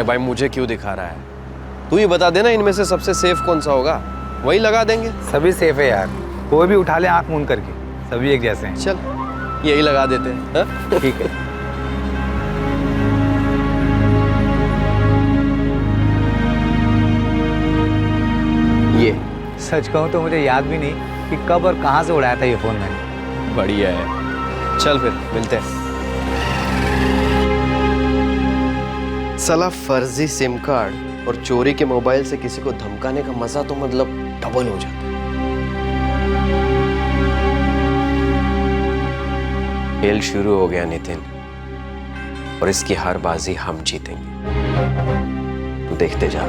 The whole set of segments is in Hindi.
अरे भाई मुझे क्यों दिखा रहा है? तू ही बता देना इनमें से सबसे सेफ कौन सा होगा, वही लगा देंगे। सभी सेफ है यार, कोई भी उठा ले आंख मूंद करके, सभी एक जैसे हैं। चल यही लगा देते हैं। हाँ? ठीक है। ये सच कहूँ तो मुझे याद भी नहीं कि कब और कहाँ से उड़ाया था ये फोन मैंने। बढ़िया है, चल फिर मिलते हैं। साला फर्जी सिम कार्ड और चोरी के मोबाइल से किसी को धमकाने का मजा तो मतलब डबल हो जाता है। खेल शुरू हो गया नितिन, और इसकी हर बाजी हम जीतेंगे, तू देखते जा।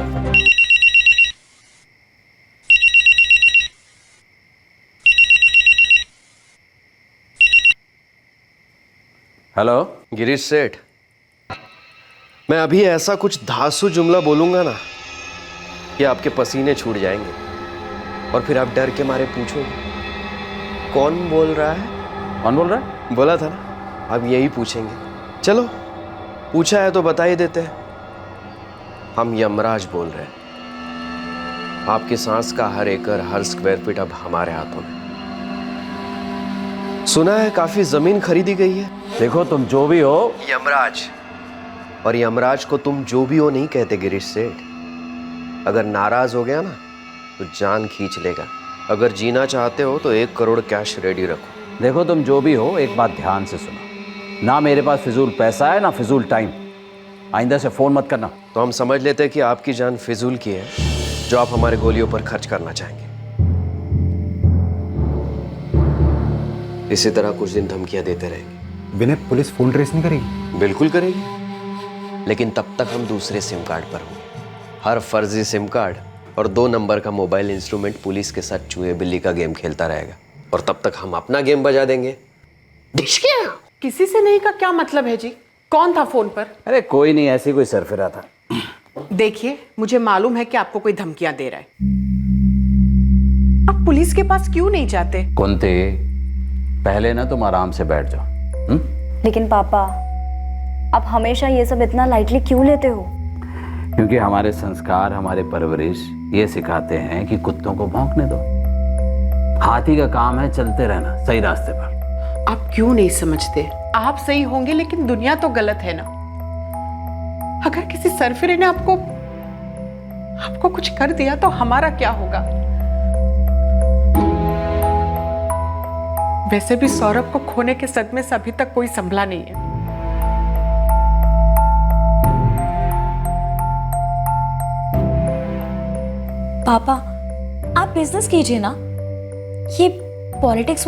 हेलो गिरीश सेठ, मैं अभी ऐसा कुछ धांसू जुमला बोलूंगा ना कि आपके पसीने छूट जाएंगे, और फिर आप डर के मारे पूछोगे कौन बोल रहा है। कौन बोल रहा है? बोला था ना, अब यही पूछेंगे। चलो पूछा है तो बता ही देते हैं, हम यमराज बोल रहे हैं। आपकी सांस का हर एकड़, हर स्क्वायर फीट अब हमारे हाथों में। सुना है काफी जमीन खरीदी गई है। देखो तुम जो भी हो, यमराज, और यमराज को तुम जो भी हो नहीं कहते गिरीश सेठ। अगर नाराज हो गया ना तो जान खींच लेगा। अगर जीना चाहते हो तो 1 करोड़ कैश रेडी रखो। देखो तुम जो भी हो, एक बात ध्यान से सुनो। ना मेरे पास फिजूल पैसा है, ना फिजूल टाइम। आइंदा से फोन मत करना। तो हम समझ लेते हैं कि आपकी जान फिजूल की है, जो आप हमारे गोलियों पर खर्च करना चाहेंगे। इसी तरह कुछ दिन धमकियां देते रहेंगे। विनय, पुलिस फोन ट्रेस नहीं करेगी? बिल्कुल करेगी, लेकिन तब तक हम दूसरे सिम कार्ड पर होंगे। हर फर्जी सिम कार्ड और 2 नंबर का मोबाइल इंस्ट्रूमेंट पुलिस के साथ चूहे बिल्ली का गेम खेलता रहेगा, और तब तक हम अपना गेम बजा देंगे। किसी से नहीं का क्या मतलब है जी? कौन था फोन पर? अरे कोई नहीं, ऐसे कोई सरफिरा था। देखिए, मुझे मालूम है कि आपको कोई धमकियां दे रहा है। आप पुलिस के पास क्यों नहीं जाते? कुंती, पहले ना तुम आराम से बैठ जाओ। लेकिन पापा, आप हमेशा ये सब इतना लाइटली क्यों लेते हो? क्योंकि हमारे संस्कार, हमारे परवरिश ये सिखाते हैं कि कुत्तों को भौंकने दो। हाथी का काम है चलते रहना सही रास्ते पर। आप क्यों नहीं समझते? आप सही होंगे लेकिन दुनिया तो गलत है ना। अगर किसी सरफिरे ने आपको कुछ कर दिया तो हमारा क्या होगा? वैसे भी सौरभ को खोने के सदमे से अभी तक कोई संभला नहीं है। पापा, आप बिजनेस कीजिए ना। ये पॉलिटिक्स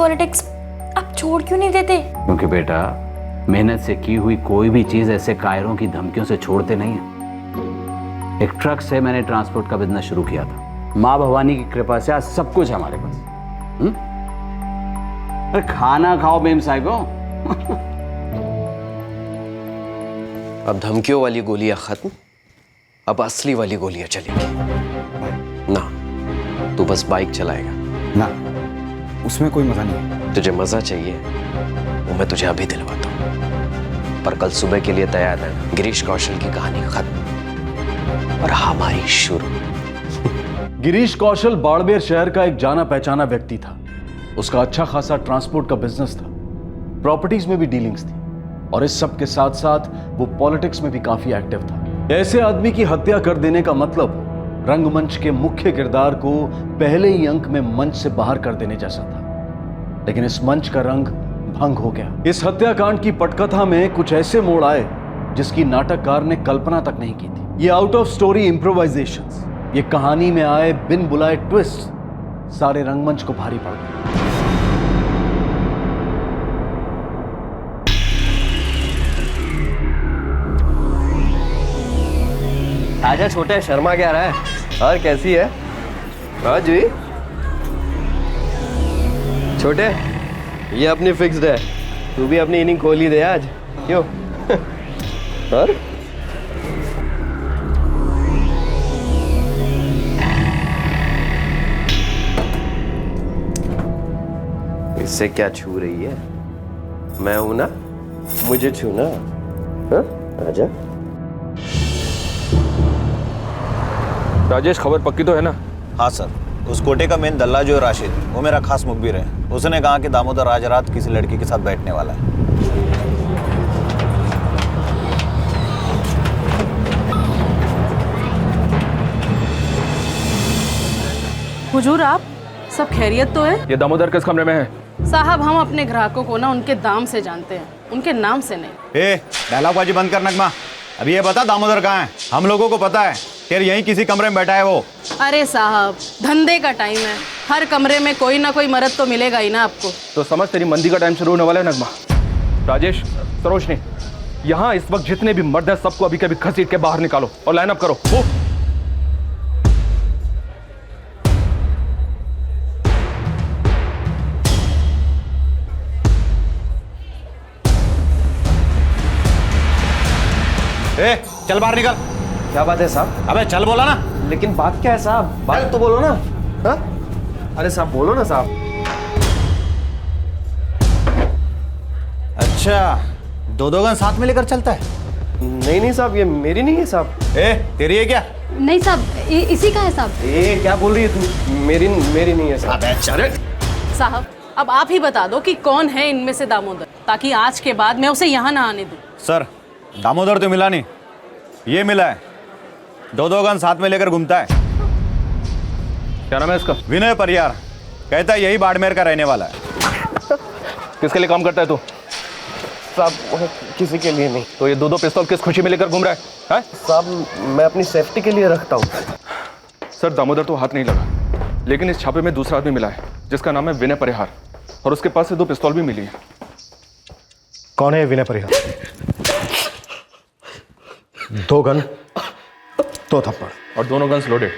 आप छोड़ क्यों नहीं देते? क्योंकि बेटा, मेहनत से की हुई कोई भी चीज ऐसे कायरों की धमकियों से छोड़ते नहीं है। एक ट्रक से मैंने ट्रांसपोर्ट का बिजनेस शुरू किया था। माँ भवानी की कृपा से आज सब कुछ हमारे पास। अरे खाना खाओ मेम साहिबो। अब धमकियों वाली गोलियां खत्म, अब असली वाली गोलियां चलेंगी। ना, तू बस बाइक चलाएगा ना, उसमें कोई मजा नहीं है। तुझे मजा चाहिए वो मैं तुझे अभी दिलवाता हूं, पर कल सुबह के लिए तैयार रहना। गिरीश कौशल की कहानी खत्म और हमारी शुरू। गिरीश कौशल बाड़मेर शहर का एक जाना पहचाना व्यक्ति था। उसका अच्छा खासा ट्रांसपोर्ट का बिजनेस था, प्रॉपर्टीज में भी डीलिंग्स थी, और इस सब के साथ साथ वो पॉलिटिक्स में भी काफी एक्टिव था। ऐसे आदमी की हत्या कर देने का मतलब रंगमंच के मुख्य किरदार को पहले ही अंक में मंच से बाहर कर देने जैसा था। लेकिन इस मंच का रंग भंग हो गया। इस हत्याकांड की पटकथा में कुछ ऐसे मोड़ आए जिसकी नाटककार ने कल्पना तक नहीं की थी। ये आउट ऑफ स्टोरी इम्प्रोवाइजेशंस, ये कहानी में आए बिन बुलाए ट्विस्ट सारे रंगमंच को भारी पड़ गए। आजा छोटे, शर्मा क्या रहा है? और कैसी है? हाँ जी छोटे, ये अपनी फिक्स्ड है। तू भी अपनी इनिंग खोल ही दे आज, क्यों? और इससे क्या छू रही है? मैं हूं ना, मुझे छूना। हाँ आजा। राजेश, खबर पक्की तो है ना? हाँ सर, उस कोटे का मेन दल्ला जो है राशिद, वो मेरा खास मुखबिर है। उसने कहा कि दामोदर आज रात किसी लड़की के साथ बैठने वाला है। हुजूर, आप सब खैरियत तो है? ये दामोदर किस कमरे में है? साहब, हम अपने ग्राहकों को ना उनके दाम से जानते हैं, उनके नाम से नहीं। ए, डायलॉगबाजी बंद कर नगमा। अभी ये बता दामोदर कहाँ है? हम लोगों को पता है कि यहीं किसी कमरे में बैठा है वो। अरे साहब, धंधे का टाइम है, हर कमरे में कोई ना कोई मर्द तो मिलेगा ही ना आपको। तो समझ, तेरी मंदी का टाइम शुरू होने वाला है नगमा। राजेश, सरोजनी, यहाँ इस वक्त जितने भी मर्द हैं सबको अभी कभी घसीट के बाहर निकालो और लाइन अप करो। वो ए, चल बाहर निकल। क्या बात है साहब? अबे चल बोला ना। लेकिन बात क्या है साहब? बात तो बोलो ना। हाँ? अरे साहब बोलो ना साहब। अच्छा, दो गन साथ में लेकर चलता है? नहीं नहीं साहब, ये मेरी नहीं है साहब। ए, तेरी है क्या? नहीं साहब, इसी का है साहब। ए, क्या बोल रही है तू? मेरी नहीं है साहब। साहब, अब आप ही बता दो कि कौन है इनमें से दामोदर, ताकि आज के बाद मैं उसे यहाँ ना आने दूँ। सर, दामोदर तो मिला नहीं, ये मिला है। दो गन साथ में लेकर घूमता है। क्या नाम है इसका? विनय परियार। कहता है यही बाड़मेर का रहने वाला है। किसके लिए काम करता है तू? साहब किसी के लिए नहीं। तो ये दो पिस्तौल किस खुशी में लेकर घूम रहा है? साहब मैं अपनी सेफ्टी के लिए रखता हूँ। सर, दामोदर तो हाथ नहीं लगा, लेकिन इस छापे में दूसरा आदमी मिला है जिसका नाम है विनय परिहार, और उसके पास से 2 पिस्तौल भी मिली है। कौन है विनय परिहार? 2 गन, 2 थप्पड़ और दोनों गन्स लोडेड,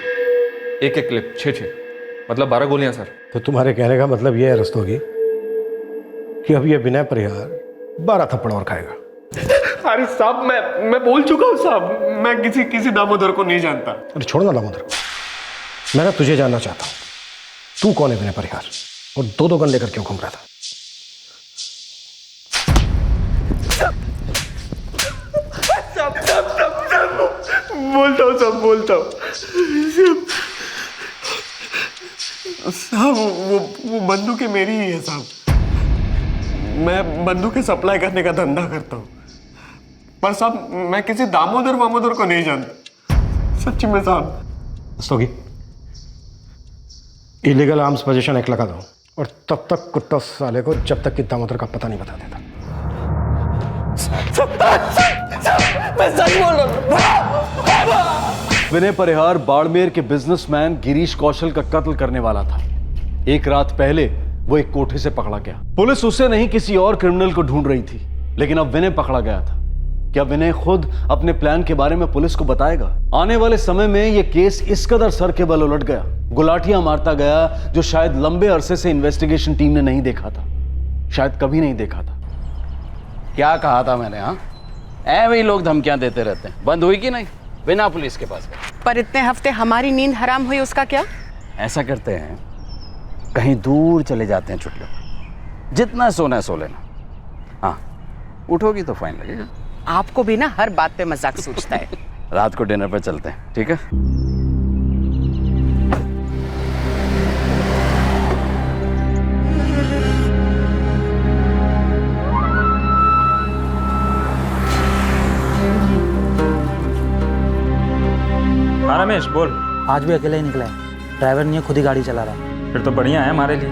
एक क्लिप, 6 मतलब 12 गोलियां सर। तो तुम्हारे कहने का मतलब यह है रस्तोगी कि अब ये विनय परिहार 12 थप्पड़ और खाएगा। अरे साहब मैं बोल चुका हूँ साहब, मैं किसी दामोदर को नहीं जानता। अरे छोड़ ना दामोदर को, मैं ना तुझे जानना चाहता हूँ। तू कौन है विनय परिहार, और 2 गन लेकर क्यों घूम रहा था? बोलता हूँ साहब, वो बंदूकें मेरी ही है साहब। मैं बंदूकें सप्लाई करने का धंधा करता हूँ, पर साहब मैं किसी दामोदर को नहीं जानता, सच्ची में साहब। रस्तोगी, इलीगल आर्म्स पोजीशन 1 लगा दो, और तब तक कुत्ता साले को जब तक कि दामोदर का पता नहीं बता देता। मैं सच बोल रहा हूँ। विनय परिहार बाड़मेर के बिजनेसमैन गिरीश कौशल का कत्ल करने वाला था। एक रात पहले वो एक कोठे से पकड़ा गया। पुलिस उसे नहीं किसी और क्रिमिनल को ढूंढ रही थी, लेकिन अब विनय पकड़ा गया था। क्या विनय खुद अपने प्लान के बारे में पुलिस को बताएगा? आने वाले समय में यह केस इस कदर सर के बल उलट गया, गुलाटियां मारता गया, जो शायद लंबे अरसे से इन्वेस्टिगेशन टीम ने नहीं देखा था, शायद कभी नहीं देखा था। क्या कहा था मैंने? हाँ, ऐसे ही लोग धमकियां देते रहते हैं। बंद हुई कि नहीं? बिना पुलिस के पास गए। पर इतने हफ्ते हमारी नींद हराम हुई, उसका क्या? ऐसा करते हैं, कहीं दूर चले जाते हैं छुट्टियों, जितना सोना है सो लेना। हाँ, उठोगी तो फाइन लगेगा। आपको भी ना हर बात पे मजाक सूझता है। रात को डिनर पर चलते हैं, ठीक है? हाँ रमेश, बोल। आज भी अकेले ही निकला है, ड्राइवर नहीं है, खुद ही गाड़ी चला रहा है। फिर तो बढ़िया है हमारे लिए।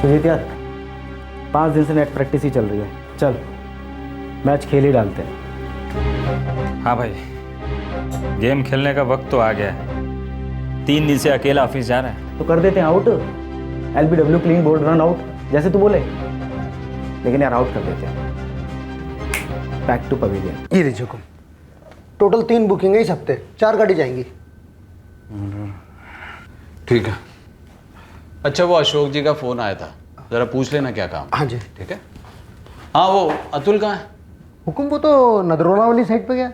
सुजीत यार, 5 दिन से नेट प्रैक्टिस ही चल रही है, चल मैच खेल ही डालते हैं। हाँ भाई, गेम खेलने का वक्त तो आ गया है। 3 दिन से अकेला ऑफिस जा रहा है। तो कर देते हैं out, LBW clean bowled run out, जैसे तू बोले। लेकिन यार आउट कर देते हैं। Back to pavilion. ये लीजिए हुकुम। टोटल 3 बुकिंग है इस हफ्ते, 4 गाड़ी जाएंगी। ठीक है। अच्छा, वो अशोक जी का फोन आया था, जरा पूछ लेना क्या काम। हाँ जी। ठीक है। हाँ, वो अतुल कहाँ है? हुकुम, वो तो नदरोला वाली साइड पे गया।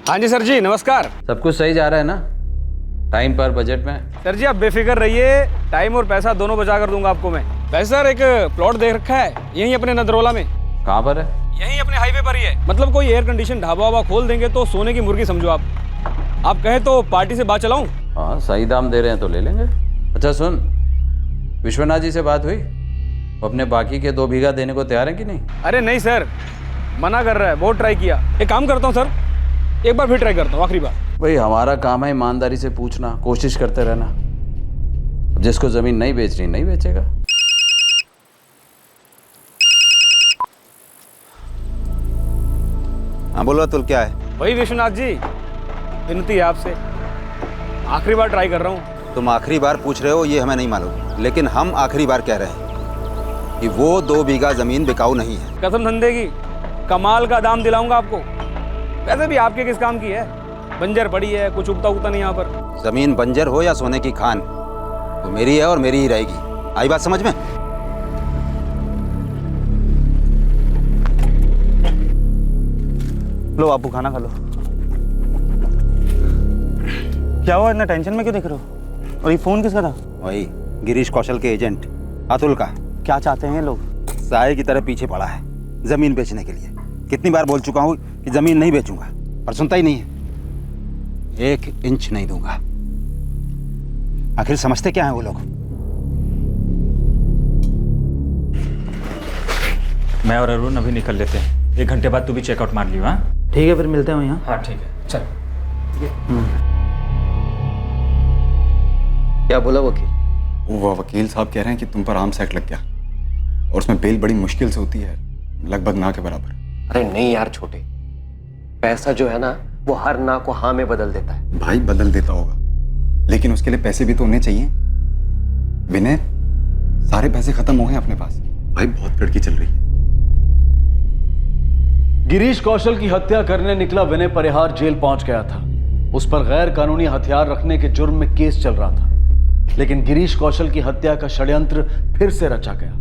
हाँ जी सर जी, नमस्कार। सब कुछ सही जा रहा है ना? टाइम पर, बजट में? सर जी आप बेफिक्र रहिए, टाइम और पैसा दोनों बचा कर दूंगा आपको मैं। वैसे सर एक प्लॉट देख रखा है यहीं अपने नदरोला में। कहाँ पर है? यहीं अपने हाईवे पर ही है। मतलब कोई एयर कंडीशन ढाबा वाबा खोल देंगे तो सोने की मुर्गी समझो आप। आप कहें तो पार्टी से बात चलाऊं? हाँ, सही दाम दे रहे हैं तो ले लेंगे। अच्छा सुन, विश्वनाथ जी से बात हुई? वो अपने बाकी के 2 बीघा देने को तैयार है कि नहीं? अरे नहीं सर, मना कर रहा है, बहुत ट्राई किया। एक काम करता हूँ सर, एक बार फिर ट्राई करता हूँ, आखिरी बार। भाई हमारा काम है ईमानदारी से पूछना, कोशिश करते रहना। अब जिसको जमीन नहीं बेचनी नहीं बेचेगा। हाँ बोलो अतुल, क्या है? वही विश्वनाथ जी, विनती है आपसे, आखिरी बार ट्राई कर रहा हूँ। तुम आखिरी बार पूछ रहे हो ये हमें नहीं मालूम, लेकिन हम आखिरी बार कह रहे हैं कि वो 2 बीघा जमीन बिकाऊ नहीं है। कसम धंधे की, कमाल का दाम दिलाऊंगा आपको। वैसे भी आपके किस काम की है? बंजर पड़ी है, कुछ उगता उगता नहीं यहाँ पर। जमीन बंजर हो या सोने की खान, वो मेरी है और मेरी ही रहेगी। आई बात समझ में? लो बापू, खाना खा लो। क्या हुआ, इतना टेंशन में क्यों दिख रहे हो? और ये फोन किसका था? वही गिरीश कौशल के एजेंट अतुल का। क्या चाहते हैं ये लोग? साये की तरह पीछे पड़ा है जमीन बेचने के लिए। कितनी बार बोल चुका हूँ कि जमीन नहीं बेचूंगा, पर सुनता ही नहीं है। 1 इंच नहीं दूंगा। आखिर समझते क्या है वो लोग? मैं और अरुण अभी निकल लेते हैं, 1 घंटे बाद तू भी चेकआउट मार लियो। हाँ ठीक है, फिर मिलते हैं यहाँ। हाँ ठीक है, चल। क्या बोला वकील? वो वकील साहब कह रहे हैं कि तुम पर आर्म्स एक्ट लग गया और उसमें बेल बड़ी मुश्किल से होती है, लगभग ना के बराबर। अरे नहीं यार छोटे, पैसा जो है ना वो हर ना को हाँ में बदल देता है। भाई बदल देता होगा, लेकिन उसके लिए पैसे भी तो होने चाहिए। विनय, सारे पैसे खत्म हो गए अपने पास। भाई बहुत लड़की चल रही है। गिरीश कौशल की हत्या करने निकला विनय परिहार जेल पहुंच गया था। उस पर गैर कानूनी हथियार रखने के जुर्म में केस चल रहा था, लेकिन गिरीश कौशल की हत्या का षड्यंत्र फिर से रचा गया।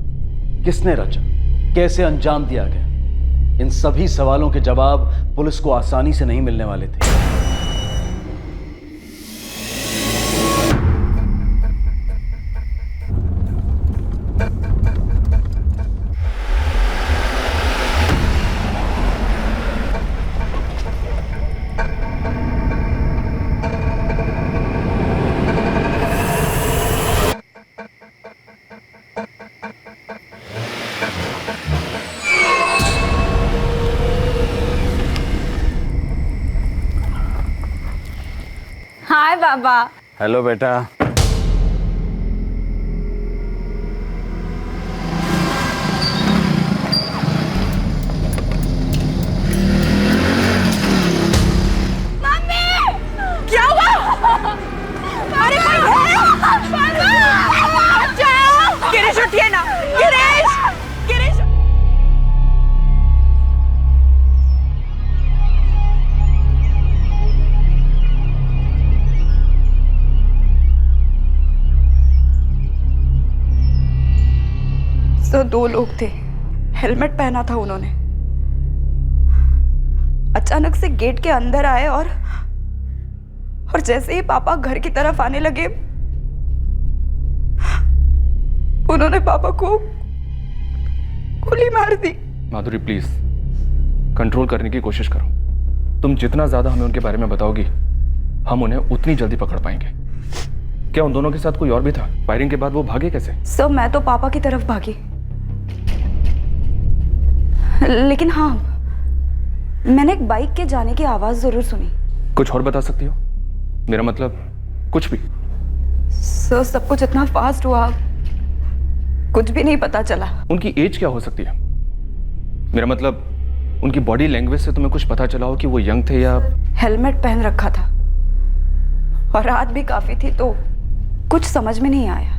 किसने रचा, कैसे अंजाम दिया गया, इन सभी सवालों के जवाब पुलिस को आसानी से नहीं मिलने वाले थे। हाय बाबा। हेलो बेटा। क्या हुआ? अरे कोई है? बचाओ! गिरीश उठिए ना, गिरीश! गिरीश! तो 2 लोग थे, हेलमेट पहना था उन्होंने। अचानक से गेट के अंदर आए और जैसे ही पापा घर की तरफ आने लगे, उन्होंने पापा को गोली मार दी। माधुरी प्लीज कंट्रोल करने की कोशिश करो। तुम जितना ज्यादा हमें उनके बारे में बताओगी, हम उन्हें उतनी जल्दी पकड़ पाएंगे। क्या उन दोनों के साथ कोई और भी था? फायरिंग के बाद वो भागे कैसे? सर मैं तो पापा की तरफ भागी, लेकिन हाँ मैंने एक बाइक के जाने की आवाज जरूर सुनी। कुछ और बता सकती हो? मेरा मतलब कुछ भी। सर सब कुछ इतना फास्ट हुआ, कुछ भी नहीं पता चला। उनकी एज क्या हो सकती है? मेरा मतलब उनकी बॉडी लैंग्वेज से तुम्हें कुछ पता चला हो कि वो यंग थे या? हेलमेट पहन रखा था और रात भी काफी थी, तो कुछ समझ में नहीं आया।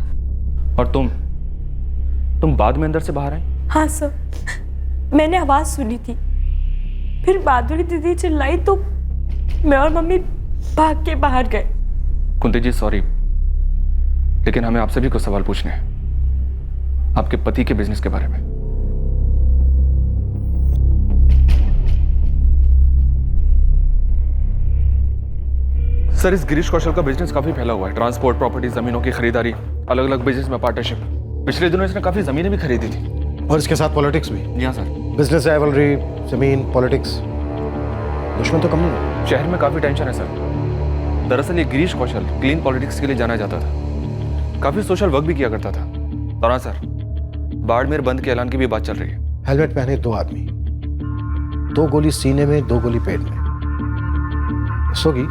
और तुम बाद में अंदर से बाहर आई? हाँ सर, मैंने आवाज सुनी थी, फिर माधुरी दीदी चिल्लाई तो मैं और मम्मी भाग के बाहर गए। कुंती जी सॉरी, लेकिन हमें आपसे भी कुछ सवाल पूछने हैं आपके पति के बिजनेस के बारे में। सर, इस गिरीश कौशल का बिजनेस काफी फैला हुआ है। ट्रांसपोर्ट, प्रॉपर्टी, जमीनों की खरीदारी, अलग अलग बिजनेस में पार्टनरशिप। पिछले दिनों इसने काफी जमीनें भी खरीदी थी। और इसके साथ पॉलिटिक्स भी। जी हाँ सर। बिजनेस, राइवलरी, जमीन, पॉलिटिक्स, दुश्मन तो कम नहीं है। शहर में काफी टेंशन है सर। दरअसल ये गिरीश कौशल क्लीन पॉलिटिक्स के लिए जाना जाता था, काफी सोशल वर्क भी किया करता था। और हाँ सर, बाड़मेर बंद के ऐलान की भी बात चल रही है। हेलमेट पहने 2 आदमी, 2 गोली सीने में, 2 गोली पेट में। सोगी,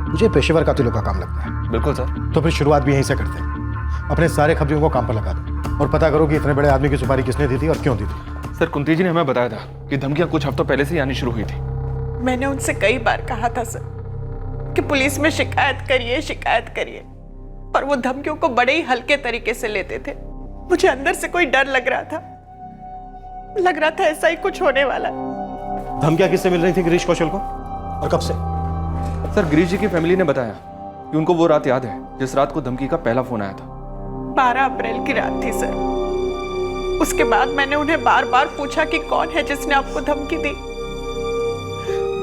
मुझे पेशेवर कातिलों का काम लगता है। बिल्कुल सर। तो फिर शुरुआत भी यहीं से करते हैं। अपने सारे खबरियों को काम पर लगा दो और पता करो कि इतने बड़े आदमी की सुपारी किसने दी थी और क्यों दी थी। सर, कुंती जी ने हमें बताया था कि धमकियां कुछ हफ्तों पहले से आनी शुरू हुई थी। मैंने उनसे कई बार कहा था सर कि पुलिस में शिकायत करिए, पर वो धमकियों को बड़े ही हल्के तरीके से लेते थे। मुझे अंदर से कोई डर लग रहा था ऐसा ही कुछ होने वाला। धमकियां किससे मिल रही थी गिरीश कौशल को और कब से? सर, गिरीश जी की फैमिली ने बताया कि उनको वो रात याद है जिस रात को धमकी का पहला फोन आया था। 12 अप्रैल की रात थी सर। उसके बाद मैंने उन्हें बार बार पूछा कि कौन है जिसने आपको धमकी दी,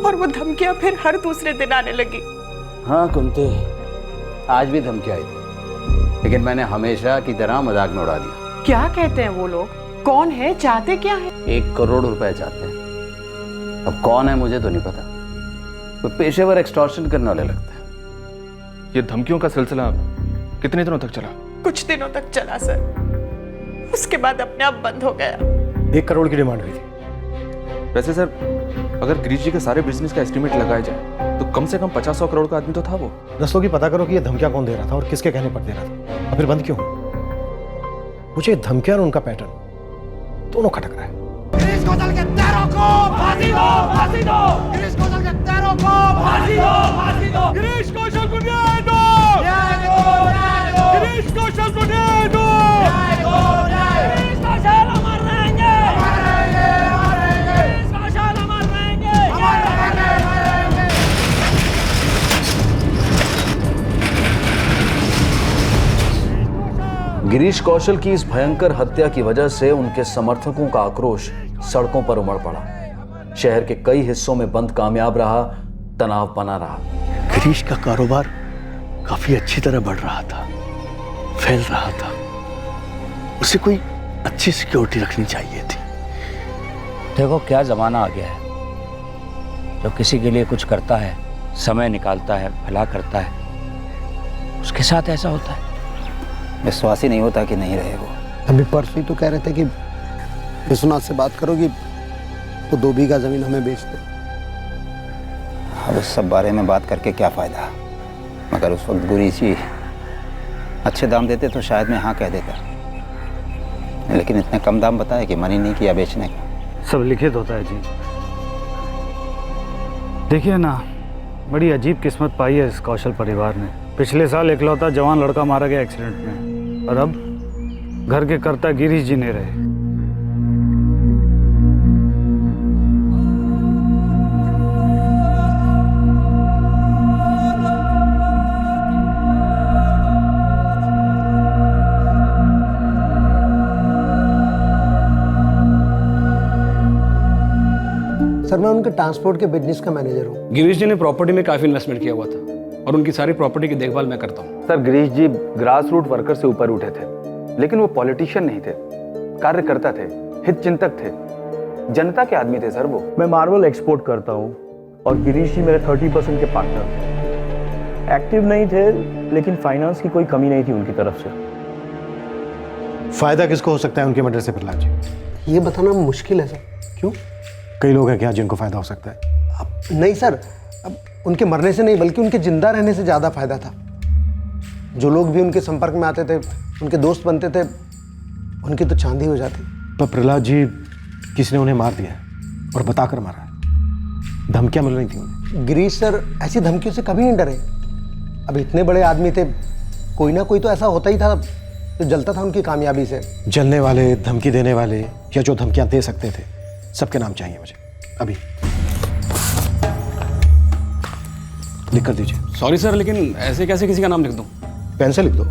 और वो धमकियां फिर हर दूसरे दिन आने लगी। हाँ कुंती, आज भी धमकी आई थी, लेकिन मैंने हमेशा की तरह मजाक में उड़ा दिया। क्या कहते हैं वो लोग? कौन है? चाहते क्या है? 1 करोड़ रुपए चाहते हैं। अब कौन है मुझे तो नहीं पता, वो पेशेवर एक्सटॉर्शन करने वाले लगता है। ये धमकियों का सिलसिला कितने दिनों तक चला? कुछ दिनों तक चला सर, उसके बाद अपने आप बंद हो गया। 1 करोड़ की डिमांड हुई थी। वैसे सर, अगर गिरीश जी के सारे बिजनेस का एस्टिमेट लगाया जाए तो कम से कम 50-100 करोड़ का आदमी तो था वो। रस्तों की पता करो कि ये धमकियां कौन दे रहा था और किसके कहने पर दे रहा था, और फिर बंद क्यों? मुझे धमकियां और उनका पैटर्न दोनों खटक रहा है। गिरीश कौशल के तेरों को फांसी दो, फांसी दो। गिरीश कौशल के तेरों को फांसी दो, फांसी दो। गिरीश कौशल को न्याय दो, न्याय दो, न्याय दो। गिरीश कौशल को न्याय दो, न्याय दो, न्याय। गिरीश कौशल अमर रहेंगे, अमर रहेंगे, अमर रहेंगे। गिरीश कौशल अमर रहेंगे, अमर रहेंगे, अमर रहेंगे। गिरीश कौशल की इस भयंकर हत्या की वजह से उनके समर्थकों का आक्रोश सड़कों पर उमड़ पड़ा। शहर के कई हिस्सों में बंद कामयाब रहा, तनाव बना रहा। गिरीश का कारोबार काफी अच्छी तरह बढ़ रहा था, फैल रहा था। उसे कोई अच्छी सिक्योरिटी रखनी चाहिए थी। देखो क्या जमाना आ गया है। जब किसी के लिए कुछ करता है, समय निकालता है, भला करता है, उसके साथ ऐसा होता है। विश्वास ही नहीं होता कि नहीं रहे वो। अभी परसों ही तो कह रहे थे कि विश्वनाथ से बात करोगी, वो 2 बीघा जमीन हमें बेच दे। अब उस सब बारे में बात करके क्या फ़ायदा। मगर उस वक्त गुरी जी अच्छे दाम देते तो शायद मैं हाँ कह देता, लेकिन इतने कम दाम बताए कि मन ही नहीं किया बेचने का। सब लिखित होता है जी। देखिए ना, बड़ी अजीब किस्मत पाई है इस कौशल परिवार ने। पिछले साल इकलौता जवान लड़का मारा गया एक्सीडेंट में, और अब घर के कर्ता गिरीश जी नहीं रहे। सर, मैं उनके ट्रांसपोर्ट के बिजनेस का मैनेजर हूँ। गिरीश जी ने प्रॉपर्टी में काफी इन्वेस्टमेंट किया हुआ था, और उनकी सारी प्रॉपर्टी की देखभाल मैं करता हूँ। सर, गिरीश जी ग्रास रूट वर्कर से ऊपर उठे थे, लेकिन वो पॉलिटिशियन नहीं थे, कार्यकर्ता थे, हित चिंतक थे, जनता के आदमी थे सर वो। मैं मार्बल एक्सपोर्ट करता हूँ और गिरीश जी मेरे 30% के पार्टनर थे। एक्टिव नहीं थे, लेकिन फाइनेंस की कोई कमी नहीं थी उनकी तरफ से। फायदा किसको हो सकता है उनके मर्डर से प्रहलाद जी? ये बताना मुश्किल है सर। क्यों? कई लोग हैं क्या जिनको फायदा हो सकता है? नहीं सर, अब उनके मरने से नहीं बल्कि उनके जिंदा रहने से ज़्यादा फायदा था। जो लोग भी उनके संपर्क में आते थे, उनके दोस्त बनते थे, उनकी तो चांदी हो जाती। तो प्रहलाद जी किसी ने उन्हें मार दिया और बताकर मारा है। धमकियां मिल रही थी उन्हें। गिरीश सर ऐसी धमकियों से कभी नहीं डरे। अब इतने बड़े आदमी थे, कोई ना कोई तो ऐसा होता ही था जो जलता था उनकी कामयाबी से। जलने वाले, धमकी देने वाले, या जो धमकियां दे सकते थे, सबके नाम चाहिए मुझे अभी। लिख कर दीजिए। सॉरी सर, लेकिन ऐसे कैसे किसी का नाम लिख दूं? पेन से लिख दो।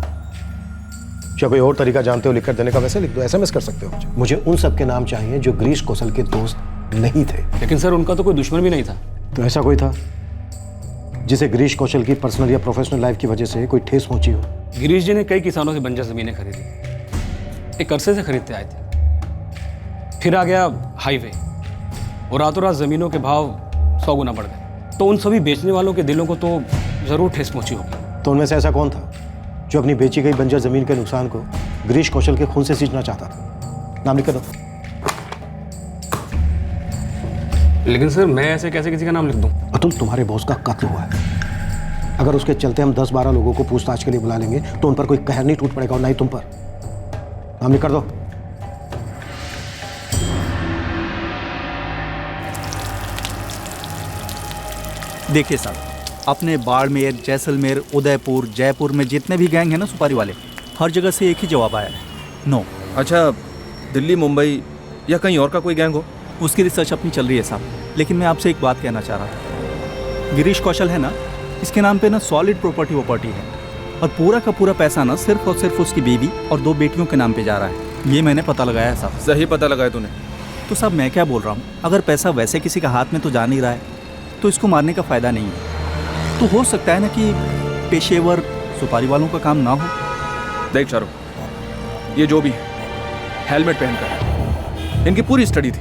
क्या कोई और तरीका जानते हो लिखकर देने का? वैसे लिख दो, एसएमएस कर सकते हो मुझे उन सब के नाम चाहिए जो गिरीश कौशल के दोस्त नहीं थे। लेकिन सर उनका तो कोई दुश्मन भी नहीं था। तो ऐसा कोई था जिसे गिरीश कौशल की पर्सनल या प्रोफेशनल लाइफ की वजह से कोई ठेस पहुंची हो? गिरीश जी ने कई किसानों से बंजर जमीनें खरीदी, एक अरसे से खरीदते आए थे। फिर आ गया हाईवे और रातों रात जमीनों के भाव 100 गुना बढ़ गए। तो उन सभी बेचने वालों के दिलों को तो जरूर ठेस पहुंची होगी। तो उनमें से ऐसा कौन था जो अपनी बेची गई बंजर जमीन के नुकसान को गिरीश कौशल के खून से सींचना चाहता था? नाम लिख दो। लेकिन सर मैं ऐसे कैसे किसी का नाम लिख दूं? अतुल, तुम्हारे बॉस का कत्ल हुआ है। अगर उसके चलते हम 10-12 लोगों को पूछताछ के लिए बुला लेंगे तो उन पर कोई कहर नहीं टूट पड़ेगा और ना ही तुम पर। नाम लिख कर दो। देखिए साहब, अपने बाड़मेर, जैसलमेर, उदयपुर, जयपुर में जितने भी गैंग हैं ना सुपारी वाले, हर जगह से एक ही जवाब आया है, नो। अच्छा, दिल्ली, मुंबई या कहीं और का कोई गैंग हो? उसकी रिसर्च अपनी चल रही है साहब, लेकिन मैं आपसे एक बात कहना चाह रहा था। गिरीश कौशल है ना, इसके नाम पे ना सॉलिड प्रॉपर्टी है और पूरा का पूरा पैसा ना सिर्फ और सिर्फ उसकी बीवी और 2 बेटियों के नाम पे जा रहा है। ये मैंने पता लगाया है साहब। सही पता लगाया तूने। तो साहब मैं क्या बोल रहा हूँ, अगर पैसा वैसे किसी का हाथ में तो जा नहीं रहा है तो इसको मारने का फ़ायदा नहीं है। तो हो सकता है ना कि पेशेवर सुपारी वालों का काम ना हो। देख चारो, ये जो भी है हेलमेट पहनकर है। इनकी पूरी स्टडी थी।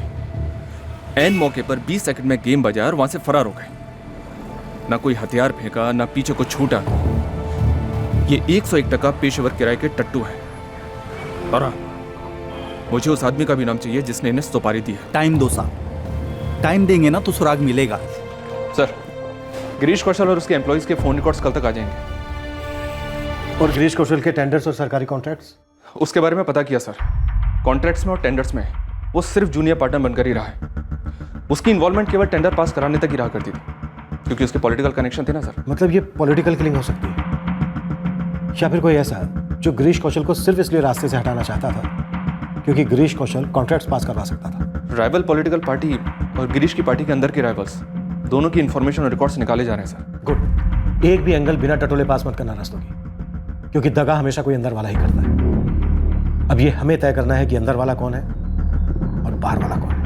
एन मौके पर 20 सेकंड में गेम बजाया और वहां से फरार हो गए। ना कोई हथियार फेंका, ना पीछे को छूटा। ये 101% पेशेवर किराए के टट्टू है। और हाँ, मुझे उस आदमी का भी नाम चाहिए जिसने इन्हें सुपारी दी है। टाइम दो साहब, टाइम देंगे ना तो सुराग मिलेगा। सर, गिरीश कौशल और उसके एम्प्लॉइज के फोन रिकॉर्ड्स कल तक आ जाएंगे। और गिरीश कौशल के टेंडर्स और सरकारी कॉन्ट्रैक्ट्स? उसके बारे में पता किया सर। कॉन्ट्रैक्ट्स में और टेंडर्स में वो सिर्फ जूनियर पार्टनर बनकर ही रहा है। उसकी इन्वॉल्वमेंट केवल टेंडर पास कराने तक ही रहा करती थी, क्योंकि उसके पॉलिटिकल कनेक्शन थे ना सर। मतलब ये पॉलिटिकल किलिंग हो सकती है, या फिर कोई ऐसा जो गिरीश कौशल को सिर्फ इसलिए रास्ते से हटाना चाहता था क्योंकि गिरीश कौशल कॉन्ट्रैक्ट्स पास करवा सकता था? राइवल पॉलिटिकल पार्टी और गिरीश की पार्टी के अंदर के राइवल्स दोनों की इन्फॉर्मेशन और रिकॉर्ड्स निकाले जा रहे हैं सर। गुड। एक भी एंगल बिना टटोले पास मत करना रास्तों की, क्योंकि दगा हमेशा कोई अंदर वाला ही करता है। अब ये हमें तय करना है कि अंदर वाला कौन है और बाहर वाला कौन है।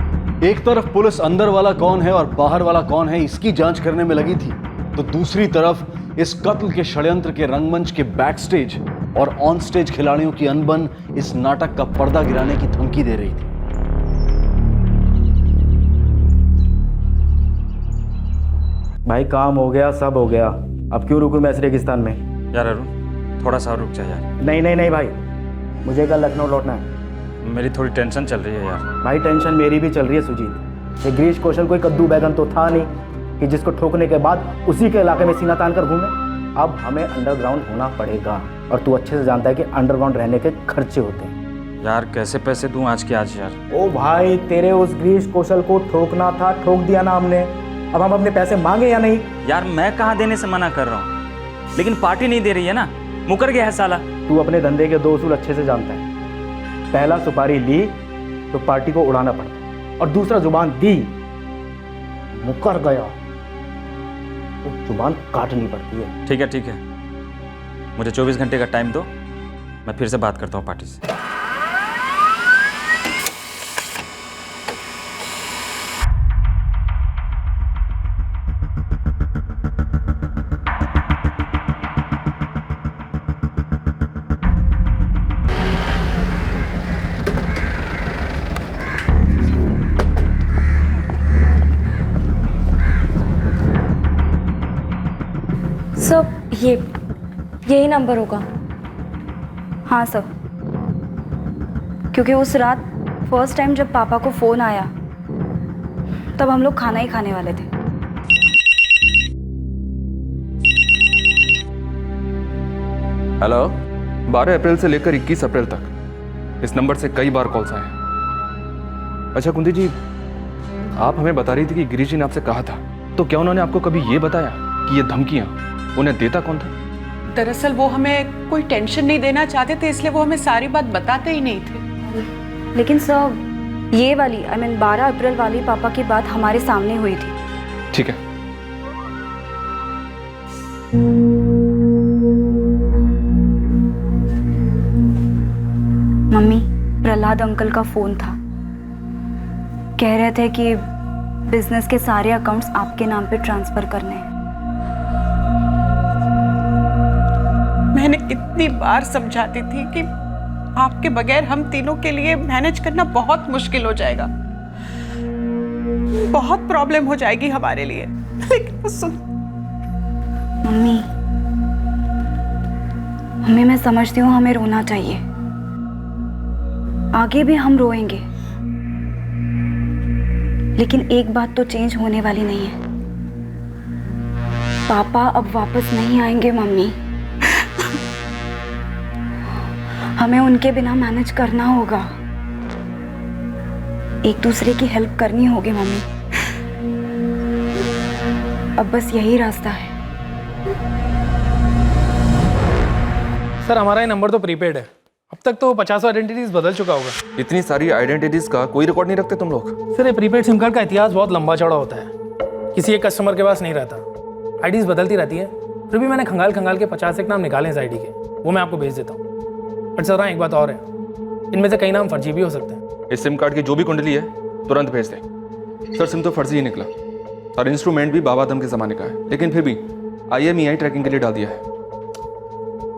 एक तरफ पुलिस अंदर वाला कौन है और बाहर वाला कौन है इसकी जांच करने में लगी थी, तो दूसरी तरफ इस कत्ल के षड्यंत्र के रंगमंच के बैक स्टेज और ऑन स्टेज खिलाड़ियों की अनबन इस नाटक का पर्दा गिराने की धमकी दे रही थी। भाई काम हो गया, सब हो गया, अब क्यों रुकूं मैं इस रेगिस्तान में? यार अरुण, थोड़ा सा रुक जा यार। नहीं नहीं नहीं भाई, मुझे कल लखनऊ लौटना है। मेरी थोड़ी टेंशन चल रही है यार। भाई टेंशन मेरी भी चल रही है सुजीत। ये गिरीश कौशल कोई कद्दू बैगन तो था नहीं कि जिसको ठोकने के बाद उसी के इलाके में सीना तान कर घूमे। अब हमें अंडरग्राउंड होना पड़ेगा, और तू अच्छे से जानता है कि अंडरग्राउंड रहने के खर्चे होते हैं। यार कैसे पैसे दूं आज के आज यार? ओ भाई, तेरे उस गिरीश कौशल को ठोकना था, ठोक दिया ना हमने। अब हम अपने पैसे मांगे या नहीं? यार मैं कहाँ देने से मना कर रहा हूँ, लेकिन पार्टी नहीं दे रही है ना, मुकर गया है साला। तू अपने धंधे के 2 उसूल अच्छे से जानता है। पहला सुपारी ली तो पार्टी को उड़ाना पड़ता, और दूसरा जुबान दी, मुकर गया तो जुबान काटनी पड़ती है। ठीक है, मुझे 24 घंटे का टाइम दो, मैं फिर से बात करता हूँ पार्टी से। सर, यही नंबर होगा? हाँ सर, क्योंकि उस रात फर्स्ट टाइम जब पापा को फ़ोन आया तब हम लोग खाना ही खाने वाले थे। हेलो। 12 अप्रैल से लेकर 21 अप्रैल तक इस नंबर से कई बार कॉल्स आए। अच्छा कुंती जी, आप हमें बता रही थी कि गिरीश जी ने आपसे कहा था, तो क्या उन्होंने आपको कभी ये बताया कि ये धमकियां उन्हें देता कौन था? दरअसल वो हमें कोई टेंशन नहीं देना चाहते थे, इसलिए वो हमें सारी बात बताते ही नहीं थे। लेकिन सर, ये वाली 12 अप्रैल वाली पापा की बात हमारे सामने हुई थी। ठीक है। मम्मी, प्रहलाद अंकल का फोन था। कह रहे थे कि बिजनेस के सारे अकाउंट्स आपके नाम पे ट्रांसफर करने हैं। मैंने कितनी बार समझाती थी कि आपके बगैर हम तीनों के लिए मैनेज करना बहुत मुश्किल हो जाएगा, बहुत प्रॉब्लम हो जाएगी हमारे लिए, लेकिन वो सुन। मम्मी, मैं समझती हूँ हमें रोना चाहिए, आगे भी हम रोएंगे, लेकिन एक बात तो चेंज होने वाली नहीं है। पापा अब वापस नहीं आएंगे मम्मी। हमें उनके बिना मैनेज करना होगा, एक दूसरे की हेल्प करनी होगी मम्मी। अब बस यही रास्ता है। सर, हमारा ये नंबर तो प्रीपेड है, अब तक तो 50 आइडेंटिटीज बदल चुका होगा। इतनी सारी आइडेंटिटीज का कोई रिकॉर्ड नहीं रखते तुम लोग? सर, ये प्रीपेड सिम कार्ड का इतिहास बहुत लंबा चौड़ा होता है, किसी एक कस्टमर के पास नहीं रहता, आईडीज बदलती रहती है। फिर भी मैंने खंगाल के 50 एक नाम निकाले हैं आईडी के, वो मैं आपको भेज देता हूँ। बट सर हाँ, एक बात और है, इनमें से कई नाम फर्जी भी हो सकते हैं। इस सिम कार्ड की जो भी कुंडली है तुरंत भेज दे। सर, सिम तो फर्जी ही निकला और इंस्ट्रूमेंट भी बाबा आदम के ज़माने का है, लेकिन फिर भी IMEI ट्रैकिंग के लिए डाल दिया है।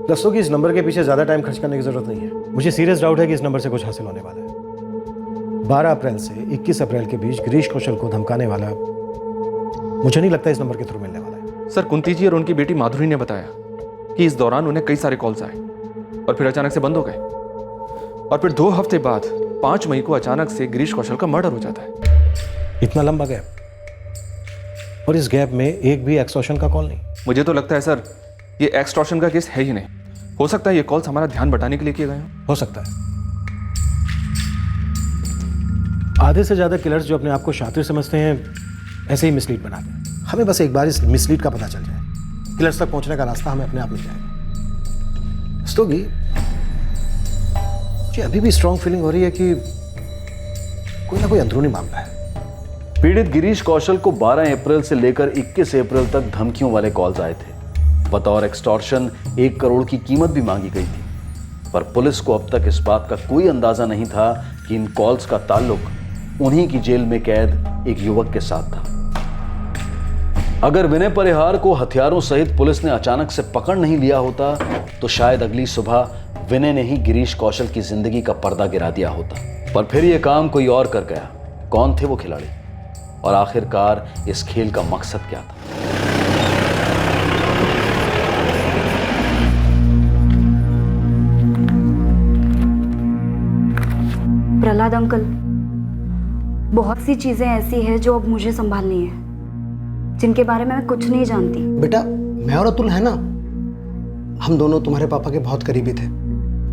दोस्तों की इस नंबर के पीछे ज़्यादा टाइम खर्च करने की ज़रूरत नहीं है। मुझे सीरियस डाउट है कि इस नंबर से कुछ हासिल होने वाला है। 12 अप्रैल से 21 अप्रैल के बीच गिरीश कौशल को धमकाने वाला मुझे नहीं लगता इस नंबर के थ्रू मिलने वाला है। सर, कुंती जी और उनकी बेटी माधुरी ने बताया कि इस दौरान उन्हें कई सारे कॉल्स आए और फिर अचानक से बंद हो गए, और फिर 2 हफ्ते बाद 5 मई को अचानक से गिरीश कौशल का मर्डर हो जाता है। इतना लंबा गैप, और इस गैप में एक भी एक्सटॉर्शन का कॉल नहीं। मुझे तो लगता है सर, ये एक्सटॉर्शन का केस है ही नहीं। हो सकता है ये कॉल्स हमारा ध्यान बटाने के लिए किए गए हो सकता है। आधे से ज्यादा किलर्स जो अपने आप को शातिर समझते हैं ऐसे ही मिसलीड बनाते हैं। हमें बस एक बार इस मिसलीड का पता चल जाए, किलर्स तक पहुंचने का रास्ता हमें अपने आप मिल जाएगा। स्तोगी, मुझे अभी भी स्ट्रांग फीलिंग हो रही है कि कोई ना कोई अंदरूनी मामला है। पीड़ित गिरीश कौशल को 12 अप्रैल से लेकर 21 अप्रैल तक धमकियों वाले कॉल्स आए थे। बतौर एक्सटॉर्शन 1 करोड़ की कीमत भी मांगी गई थी, पर पुलिस को अब तक इस बात का कोई अंदाजा नहीं था कि इन कॉल्स का ताल्लुक उन्हीं की जेल में कैद एक युवक के साथ था। अगर विनय परिहार को हथियारों सहित पुलिस ने अचानक से पकड़ नहीं लिया होता तो शायद अगली सुबह विनय ने ही गिरीश कौशल की जिंदगी का पर्दा गिरा दिया होता। पर फिर यह काम कोई और कर गया। कौन थे वो खिलाड़ी, और आखिरकार इस खेल का मकसद क्या था? प्रहलाद अंकल, बहुत सी चीजें ऐसी हैं जो अब मुझे संभालनी है, जिनके बारे में मैं कुछ नहीं जानती। बेटा, मैं और अतुल है ना, हम दोनों तुम्हारे पापा के बहुत करीबी थे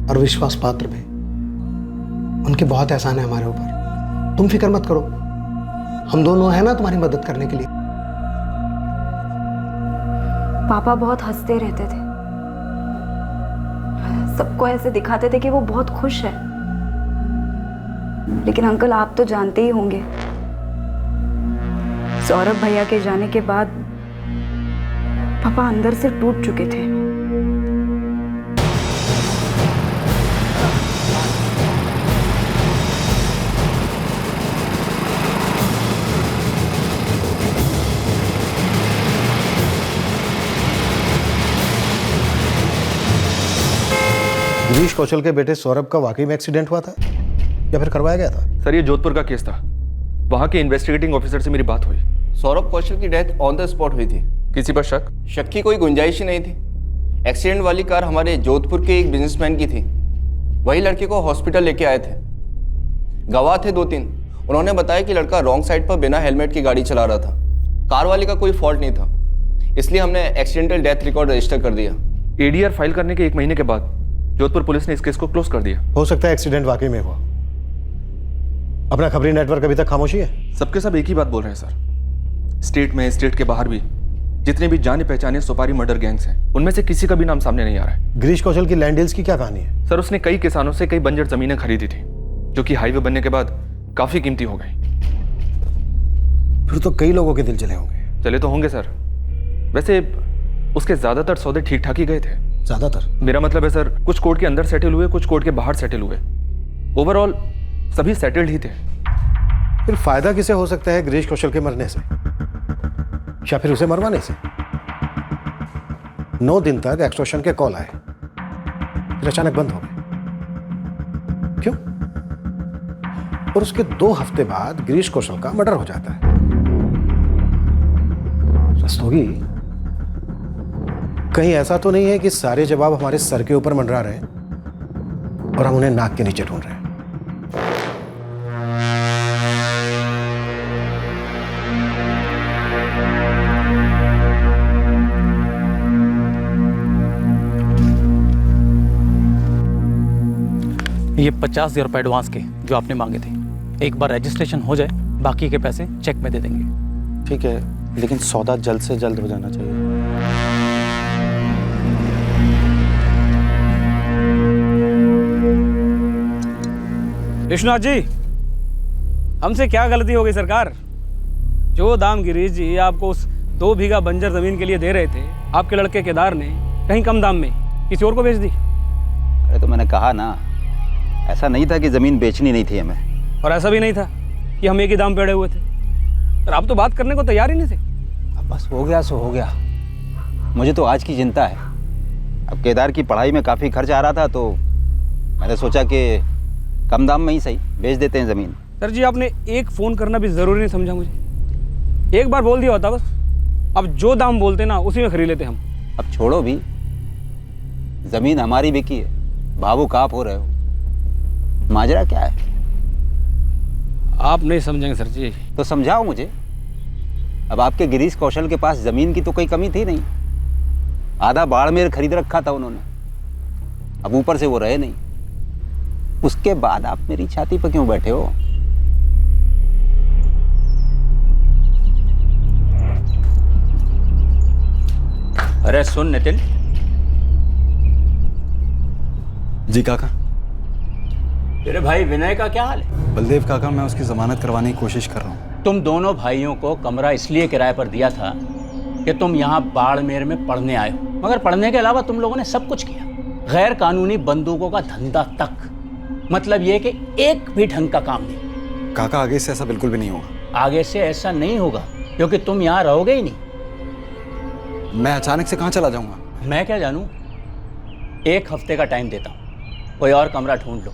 और विश्वास पात्र भी। उनके बहुत एहसान है हमारे ऊपर। तुम फिक्र मत करो, हम दोनों हैं ना तुम्हारी मदद करने के लिए। पापा बहुत हंसते रहते थे, सबको ऐसे दिखाते थे कि वो बहुत खुश है, लेकिन अंकल आप तो जानते ही होंगे, सौरभ भैया के जाने के बाद पापा अंदर से टूट चुके थे। गिरीश कौशल के बेटे सौरभ का वाकई में एक्सीडेंट हुआ था या फिर करवाया गया था? सर, ये जोधपुर का केस था। वहां के इन्वेस्टिगेटिंग ऑफिसर से मेरी बात हुई। सौरभ कौशल की डेथ ऑन द स्पॉट हुई थी। किसी पर शक? शक की कोई गुंजाइश ही नहीं थी। एक्सीडेंट वाली कार हमारे जोधपुर के एक बिजनेसमैन की थी। वही लड़के को हॉस्पिटल लेके आए थे। गवाह थे 2-3। उन्होंने बताया कि लड़का रॉन्ग साइड पर बिना हेलमेट की गाड़ी चला रहा था। कार वाले का कोई फॉल्ट नहीं था, इसलिए हमने एक्सीडेंटल डेथ रिकॉर्ड रजिस्टर कर दिया। ADR फाइल करने के 1 महीने के बाद जोधपुर पुलिस ने इस केस को क्लोज कर दिया। हो सकता है एक्सीडेंट वाकई में हुआ। अपना खबरी नेटवर्क अभी तक खामोशी है। सबके सब एक ही बात बोल रहे हैं सर। स्टेट में, स्टेट के बाहर भी जितने भी जाने पहचाने सुपारी मर्डर गैंग्स हैं, उनमें से किसी का भी नाम सामने नहीं आ रहा है। गिरीश कौशल की लैंड डील्स की क्या कहानी है? सर, उसने कई किसानों से कई बंजर जमीनें खरीदी थी, जो कि हाईवे बनने के बाद काफी कीमती हो गई। फिर तो कई लोगों के दिल चले होंगे। चले तो होंगे सर। वैसे उसके ज्यादातर सौदे ठीक ठाक ही गए थे। ज्यादातर? मेरा मतलब है सर, कुछ कोर्ट के अंदर सेटल हुए, कुछ कोर्ट के बाहर सेटल हुए। ओवरऑल सभी सेटल्ड ही थे। फिर फायदा किसे हो सकता है गिरीश कौशल के मरने से या फिर उसे मरवाने से? 9 दिन तक एक्सटॉर्शन के कॉल आए, फिर अचानक बंद हो गए। क्यों? और उसके 2 हफ्ते बाद गिरीश कौशल का मर्डर हो जाता है। रस्तोगी, कहीं ऐसा तो नहीं है कि सारे जवाब हमारे सर के ऊपर मंडरा रहे हैं और हम उन्हें नाक के नीचे ढूंढ रहे हैं? ये 50,000 रुपये एडवांस के जो आपने मांगे थे, एक बार रजिस्ट्रेशन हो जाए बाकी के पैसे चेक में दे देंगे। ठीक है, लेकिन सौदा जल्द से जल्द हो जाना चाहिए। विश्वनाथ जी, हमसे क्या गलती हो गई सरकार? जो दाम गिरीश जी आपको उस 2 बीघा बंजर जमीन के लिए दे रहे थे, आपके लड़के केदार ने कहीं कम दाम में किसी और को बेच दी। अरे तो मैंने कहा ना, ऐसा नहीं था कि ज़मीन बेचनी नहीं थी हमें। और ऐसा भी नहीं था कि हम एक ही दाम पे अड़े हुए थे, पर आप तो बात करने को तैयार ही नहीं थे। अब बस हो गया सो हो गया। मुझे तो आज की चिंता है। अब केदार की पढ़ाई में काफ़ी खर्च आ रहा था, तो मैंने सोचा कि कम दाम में ही सही बेच देते हैं ज़मीन। सर जी, आपने एक फ़ोन करना भी ज़रूरी नहीं समझा मुझे। एक बार बोल दिया होता बस। अब जो दाम बोलते ना उसी में खरीद लेते हम। अब छोड़ो भी, ज़मीन हमारी बिकी है, भावुक आप हो रहे हो। माजरा क्या है? आप नहीं समझेंगे सर जी। तो समझाओ मुझे। अब आपके गिरीश कौशल के पास ज़मीन की तो कोई कमी थी नहीं। आधा बाड़मेर खरीद रखा था उन्होंने, अब ऊपर से वो रहे नहीं। उसके बाद आप मेरी छाती पर क्यों बैठे हो? अरे सुन नितिन। जी काका। तेरे भाई विनय का क्या हाल है? बलदेव काका, मैं उसकी जमानत करवाने की कोशिश कर रहा हूँ। तुम दोनों भाइयों को कमरा इसलिए किराए पर दिया था कि तुम यहाँ बाड़मेर में पढ़ने आए हो, मगर पढ़ने के अलावा तुम लोगों ने सब कुछ किया। गैर कानूनी बंदूकों का धंधा तक। मतलब ये कि एक भी ढंग का काम नहीं। काका, आगे से ऐसा बिल्कुल भी नहीं होगा। आगे से ऐसा नहीं होगा क्योंकि तुम यहाँ रहोगे ही नहीं। मैं अचानक से कहाँ चला जाऊंगा? मैं क्या जानूँ। 1 हफ्ते का टाइम देता हूँ, कोई और कमरा ढूंढ लो।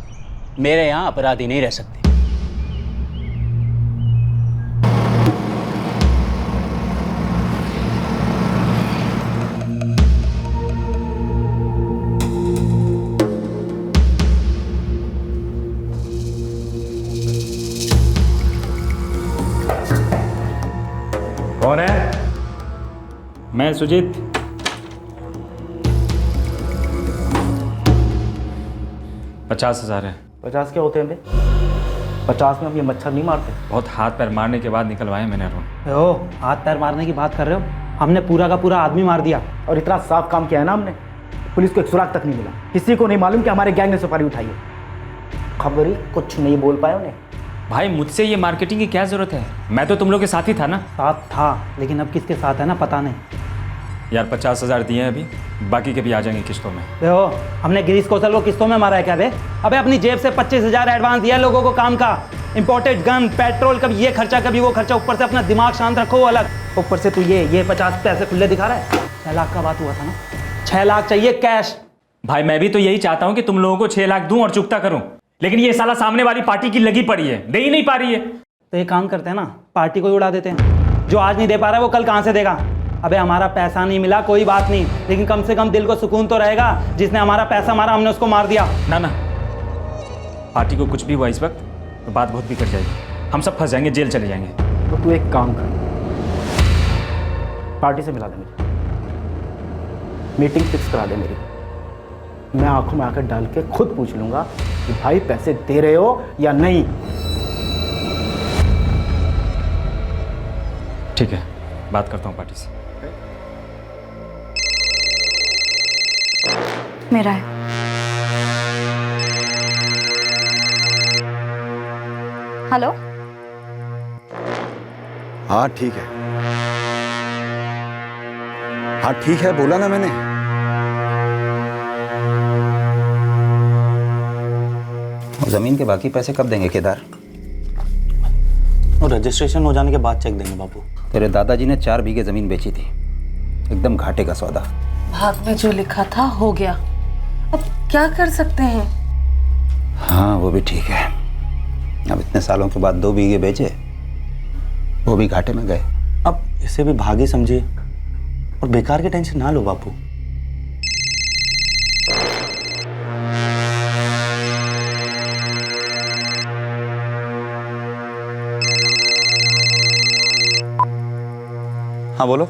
मेरे यहाँ अपराधी नहीं रह सकते। कौन है? मैं सुजीत। $50,000 है। 50 क्या होते हैं बे? 50 में हम ये मच्छर नहीं मारते। बहुत हाथ पैर मारने के बाद निकलवाए मैंने अरुण। ओ, हाथ पैर मारने की बात कर रहे हो? हमने पूरा का पूरा आदमी मार दिया और इतना साफ काम किया है ना हमने। पुलिस को एक सुराग तक नहीं मिला। किसी को नहीं मालूम कि हमारे गैंग ने सुपारी उठाई है। खबर ही कुछ नहीं बोल पाए उन्हें। भाई मुझसे ये मार्केटिंग की क्या जरूरत है? मैं तो तुम लोग के साथ ही था ना। साथ था, लेकिन अब किसके साथ है ना पता नहीं। यार 50,000 दिए हैं अभी, बाकी के भी आ जाएंगे किस्तों में। देखो, हमने गिरीश कौशल को किस्तों में मारा है क्या बे? अबे अपनी जेब से 25,000 एडवांस दिया लोगों को काम का। इंपोर्टेड गन, पेट्रोल, कभी ये खर्चा कभी वो खर्चा। ऊपर से अपना दिमाग शांत रखो अलग। ऊपर से तू ये 50 पैसे खुले दिखा रहा है। 6 लाख का बात हुआ था ना? 6 लाख चाहिए कैश। भाई मैं भी तो यही चाहता हूँ कि तुम लोगों को 6 लाख दूं और चुकता करूं, लेकिन ये साला सामने वाली पार्टी की लगी पड़ी है, दे ही नहीं पा रही है। तो ये काम करते हैं ना, पार्टी को ही उड़ा देते हैं। जो आज नहीं दे पा रहा है वो कल कहाँ से देगा? अबे हमारा पैसा नहीं मिला कोई बात नहीं, लेकिन कम से कम दिल को सुकून तो रहेगा। जिसने हमारा पैसा मारा हमने उसको मार दिया। ना ना, पार्टी को कुछ भी हुआ इस वक्त तो बात बहुत बिगड़ जाएगी, हम सब फंस जाएंगे, जेल चले जाएंगे। तो तू एक काम कर, पार्टी से मिला दे मुझे, मीटिंग फिक्स करा दे मेरी। मैं आंखों में आकर डाल के खुद पूछ लूंगा कि भाई पैसे दे रहे हो या नहीं। ठीक है, बात करता हूँ पार्टी से। मेरा है। हेलो। हाँ ठीक है, हाँ ठीक है, बोला ना मैंने। जमीन के बाकी पैसे कब देंगे केदार? और रजिस्ट्रेशन हो जाने के बाद चेक देंगे बापू। तेरे दादाजी ने 4 बीघे जमीन बेची थी, एकदम घाटे का सौदा। भाग में जो लिखा था हो गया, अब क्या कर सकते हैं। हाँ वो भी ठीक है। अब इतने सालों के बाद 2 बीघे बेचे, वो भी घाटे में गए। अब इसे भी भागी समझिए और बेकार के टेंशन ना लो बापू। हाँ बोलो।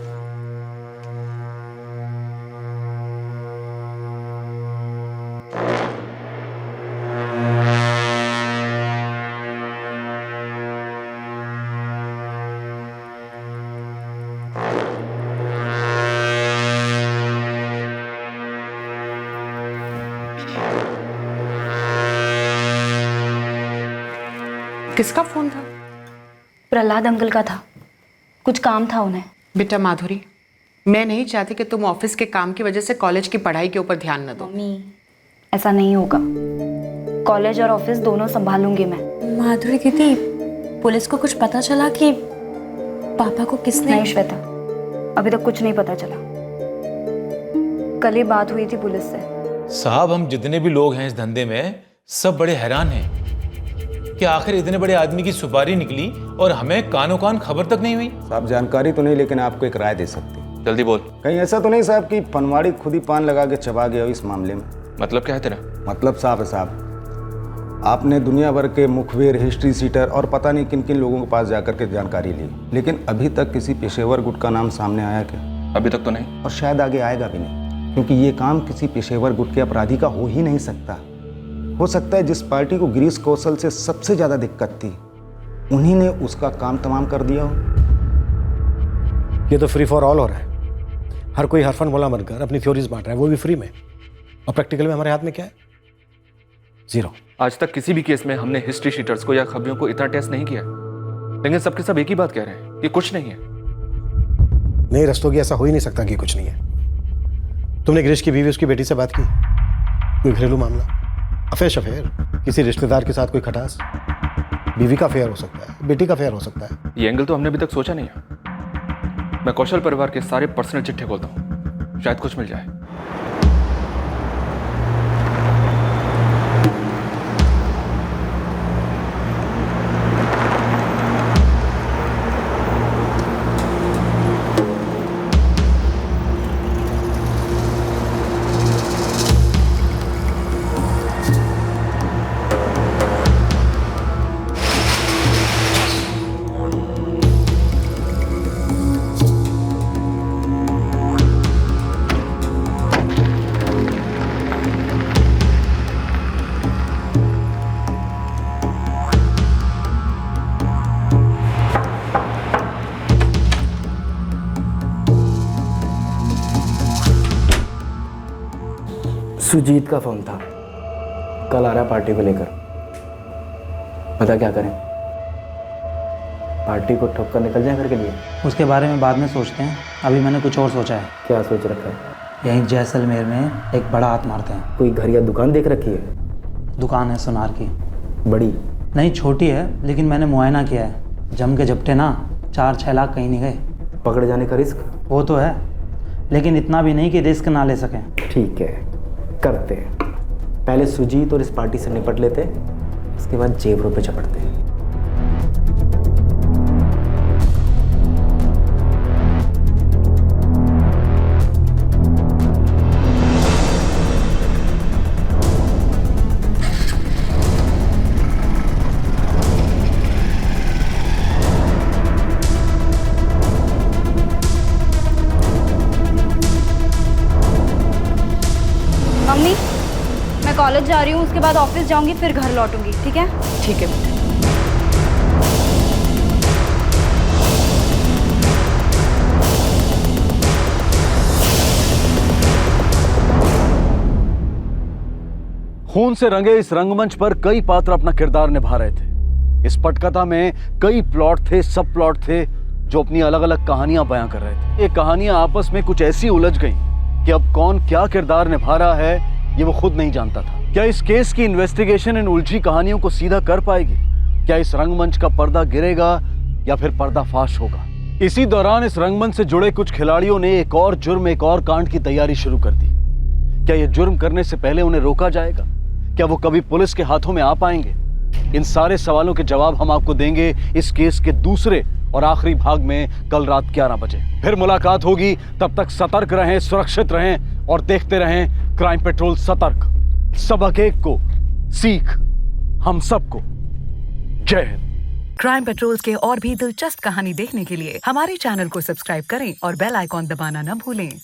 किसका फोन था? प्रहलाद अंकल का था, कुछ काम था उन्हें। बेटा माधुरी, मैं नहीं चाहती कि तुम ऑफिस के काम की वजह से कॉलेज की पढ़ाई के ऊपर ध्यान न दो। मम्मी, ऐसा नहीं होगा। कॉलेज और ऑफिस दोनों संभालूंगी मैं। माधुरी दीदी, पुलिस को कुछ पता चला कि पापा को किसने? नहीं श्वेता, अभी तक कुछ नहीं पता चला। कल ही बात हुई थी पुलिस से। साहब, हम जितने भी लोग हैं इस धंधे में सब बड़े हैरान हैं कि आखिर इतने बड़े आदमी की सुपारी निकली और हमें कानो कान खबर तक नहीं हुई। साहब जानकारी तो नहीं, लेकिन आपको एक राय दे सकती। जल्दी बोल। कहीं ऐसा तो नहीं साहब कि पनवाड़ी खुद ही पान लगा के चबा गया हो इस मामले में? मतलब क्या है तेरा? मतलब साफ है साहब, आपने दुनिया भर के मुखबिर, हिस्ट्री सीटर और पता नहीं किन किन लोगों के पास जाकर के जानकारी ली, लेकिन अभी तक किसी पेशेवर गुट का नाम सामने आया क्या? अभी तक तो नहीं, और शायद आगे आएगा भी नहीं, क्योंकि ये काम किसी पेशेवर गुट के अपराधी का हो ही नहीं सकता। हो सकता है जिस पार्टी को गिरीश कौशल से सबसे ज्यादा दिक्कत थी, उन्हीं ने उसका काम तमाम कर दिया हो। ये तो फ्री फॉर ऑल हो रहा है। हर कोई हरफन बोला बनकर अपनी थ्योरीज बांट रहा है, वो भी फ्री में। और प्रैक्टिकल में हमारे हाथ में क्या है? जीरो। आज तक किसी भी केस में हमने हिस्ट्री शीटर्स को या खबरियों को इतना टेस्ट नहीं किया, लेकिन सबके सब एक ही बात कह रहे हैं कि कुछ नहीं है। नहीं रस्तोगी, ऐसा हो ही नहीं सकता कि कुछ नहीं है। तुमने गिरीश की बीवी, उसकी बेटी से बात की? कोई घरेलू मामला, अफेयर शफेयर, किसी रिश्तेदार के साथ कोई खटास? बीवी का अफेयर हो सकता है, बेटी का अफेयर हो सकता है। ये एंगल तो हमने अभी तक सोचा नहीं है। मैं कौशल परिवार के सारे पर्सनल चिट्ठे खोलता हूँ, शायद कुछ मिल जाए। सुजीत का फोन था, कल आ रहा पार्टी को लेकर। पता क्या करें? पार्टी को ठोक कर निकल जाए घर के लिए? उसके बारे में बाद में सोचते हैं, अभी मैंने कुछ और सोचा है। क्या सोच रखा है? यहीं जैसलमेर में एक बड़ा हाथ मारते हैं। कोई घर या दुकान देख रखी है? दुकान है सुनार की। बड़ी? नहीं, छोटी है, लेकिन मैंने मुआयना किया है। जम के झपटे ना 4-6 लाख कहीं नहीं गए। पकड़े जाने का रिस्क? वो तो है, लेकिन इतना भी नहीं कि रिस्क ना ले सकें। ठीक है, करते हैं। पहले सुजीत और इस पार्टी से निपट लेते, उसके बाद जेवरों पे चपटते। मम्मी, मैं कॉलेज जा रही हूँ, उसके बाद ऑफिस जाऊंगी, फिर घर लौटूंगी। ठीक है? ठीक है बेटा। खून से रंगे इस रंगमंच पर कई पात्र अपना किरदार निभा रहे थे। इस पटकथा में कई प्लॉट थे, सब प्लॉट थे, जो अपनी अलग अलग कहानियां बयां कर रहे थे। ये कहानियां आपस में कुछ ऐसी उलझ गईं कि अब कौन क्या किरदार निभा रहा है ये वो खुद नहीं जानता था। क्या इस केस की इन्वेस्टिगेशन इन उलझी कहानियों को सीधा कर पाएगी? क्या इस रंगमंच का पर्दा गिरेगा या फिर पर्दाफाश होगा? इसी दौरान इस रंगमंच से जुड़े कुछ खिलाड़ियों ने एक और जुर्म, एक और कांड की तैयारी शुरू कर दी। क्या यह जुर्म करने से पहले उन्हें रोका जाएगा? क्या वो कभी पुलिस के हाथों में आ पाएंगे? इन सारे सवालों के जवाब हम आपको देंगे इस केस के दूसरे और आखिरी भाग में कल रात 11 बजे। फिर मुलाकात होगी, तब तक सतर्क रहें, सुरक्षित रहें और देखते रहें क्राइम पेट्रोल सतर्क। सबक एक को, सीख हम सबको। जय हिंद। क्राइम पेट्रोल के और भी दिलचस्प कहानी देखने के लिए हमारे चैनल को सब्सक्राइब करें और बेल आइकॉन दबाना न भूलें।